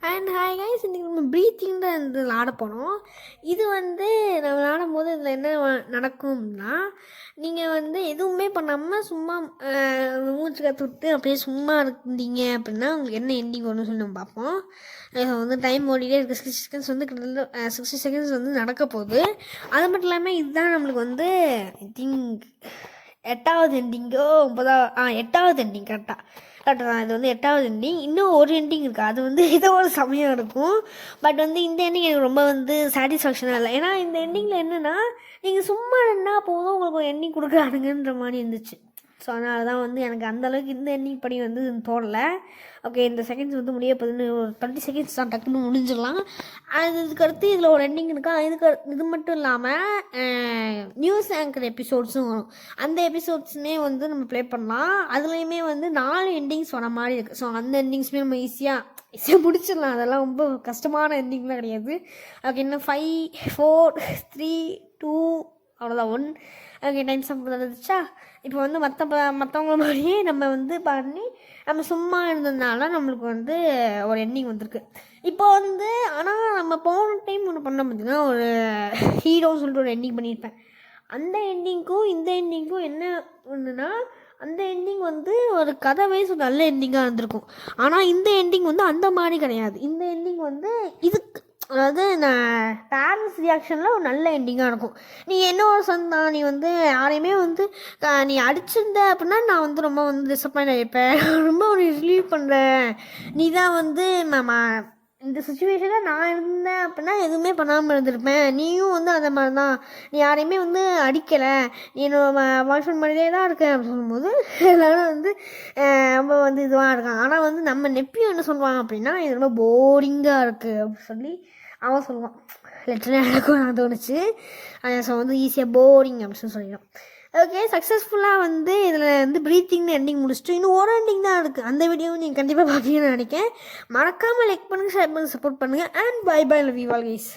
And hi guys, இன்றைக்கி நம்ம breathing தான் இதில் ஆட போனோம். இது நம்ம ஆடும்போது இதில் என்ன நடக்கும்னா, நீங்கள் எதுவுமே பண்ணாமல் சும்மா மூச்சு கற்று விட்டு அப்படியே சும்மா இருந்தீங்க அப்படின்னா உங்களுக்கு என்ன எண்டிங் வரும்னு சொல்லி நம்ம பார்ப்போம். டைம் ஓடிட்டே இருக்குது. 60 செகண்ட்ஸ் கிட்டத்தட்ட 60 செகண்ட்ஸ் நடக்க போகுது. அது மட்டும் இல்லாமல் இதுதான் நம்மளுக்கு ஐ திங்க் 8வது எண்டிங்கோ 8வது எண்டிங் கரெக்டாக தான். இது 8வது எண்டிங். இன்னும் ஒரு எண்டிங் இருக்குது. அது ஏதோ ஒரு சமயம் இருக்கும். பட் இந்த எண்டிங் எனக்கு ரொம்ப சாட்டிஸ்ஃபேக்ஷனாக இல்லை. ஏன்னா இந்த எண்டிங்கில் என்னென்னா, நீங்கள் சும்மா நின்னா போதும் உங்களுக்கு ஒரு எண்டிங் கொடுக்குறானுங்கன்ற மாதிரி இருந்துச்சு. ஸோ அதனால தான் எனக்கு அந்தளவுக்கு இந்த எண்டிங் படி தோணலை. ஓகே, இந்த செகண்ட்ஸ் முடிய போகுதுன்னு ஒரு 20 செகண்ட்ஸ் தான் டக்குன்னு முடிஞ்சிடலாம். இதுக்கடுத்து இதில் ஒரு எண்டிங் இருக்கா. இது மட்டும் இல்லாமல் நியூஸ் ஆங்கர் எபிசோட்ஸும் வரும். அந்த எபிசோட்ஸுமே நம்ம ப்ளே பண்ணலாம். அதுலேயுமே 4 எண்டிங்ஸ் வர மாதிரி இருக்குது. ஸோ அந்த எண்டிங்ஸுமே நம்ம ஈஸியாக முடிச்சிடலாம். அதெல்லாம் ரொம்ப கஷ்டமான எண்டிங்லாம் கிடையாது. ஓகே, இன்னும் 5 4 3 2 அவ்வளோதான் 1. ஓகே, டைம் வந்துச்சா. இப்போ மற்றவங்கள மாதிரியே நம்ம பண்ணி நம்ம சும்மா இருந்ததுனால நம்மளுக்கு ஒரு எண்டிங் வந்திருக்கு. இப்போ ஆனால் நம்ம போன டைம் ஒன்று பண்ண பார்த்தீங்கன்னா, ஒரு ஹீரோன்னு சொல்லிட்டு ஒரு எண்டிங் பண்ணியிருப்பேன். அந்த எண்டிங்க்கும் இந்த எண்டிங்க்கும் என்ன ஒன்றுனா, அந்த எண்டிங் ஒரு கதை வைஸ் நல்ல எண்டிங்காக இருந்திருக்கும். ஆனால் இந்த எண்டிங் அந்த மாதிரி கிடையாது. இந்த எண்டிங் இதுக்கு அதாவது நான் பேரண்ட்ஸ் ரியாக்ஷனில் ஒரு நல்ல எண்டிங்காக இருக்கும். நீ என்ன ஒரு சொந்தான், நீ யாரையுமே நீ அடிச்சிருந்த அப்படின்னா நான் ரொம்ப டிசப்பாயிண்ட் ஆகிருப்பேன். ரொம்ப ஒரு ரிலீவ் பண்ணுறேன். நீ தான் இந்த சுச்சுவேஷனில் நான் இருந்தேன் அப்படின்னா எதுவுமே பண்ணாமல் இருந்திருப்பேன். நீயும் அந்த மாதிரி தான். நீ யாரையுமே அடிக்கலை, நீ என்னோட பாய் ஃப்ரெண்ட் மாதிரியே தான் இருக்கேன் அப்படின்னு சொல்லும்போது எல்லோரும் ரொம்ப இதுவாக இருக்காங்க. ஆனால் நம்ம நெப்பியும் என்ன சொல்லுவாங்க அப்படின்னா, இது ரொம்ப போரிங்காக இருக்குது அப்படின்னு சொல்லி அவன் சொல்லுவான். லிட்டரலாக எனக்கும் நான் தோணுச்சு. ஸோ ஈஸியாக போரிங் அப்படின்னு சொல்லிடும். ஓகே, சக்ஸஸ்ஃபுல்லாக இதில் ப்ரீத்திங்னு எண்டிங் முடிச்சுட்டு இன்னும் ஒரு எண்டிங் தான் இருக்குது. அந்த வீடியோவும் நீங்கள் கண்டிப்பாக பார்ப்பீங்கன்னு நினைக்கிறேன். மறக்காமல் லைக் பண்ணுங்கள், ஷேர் பண்ணுங்கள், சப்போர்ட் பண்ணுங்கள். And bye bye, love you all guys.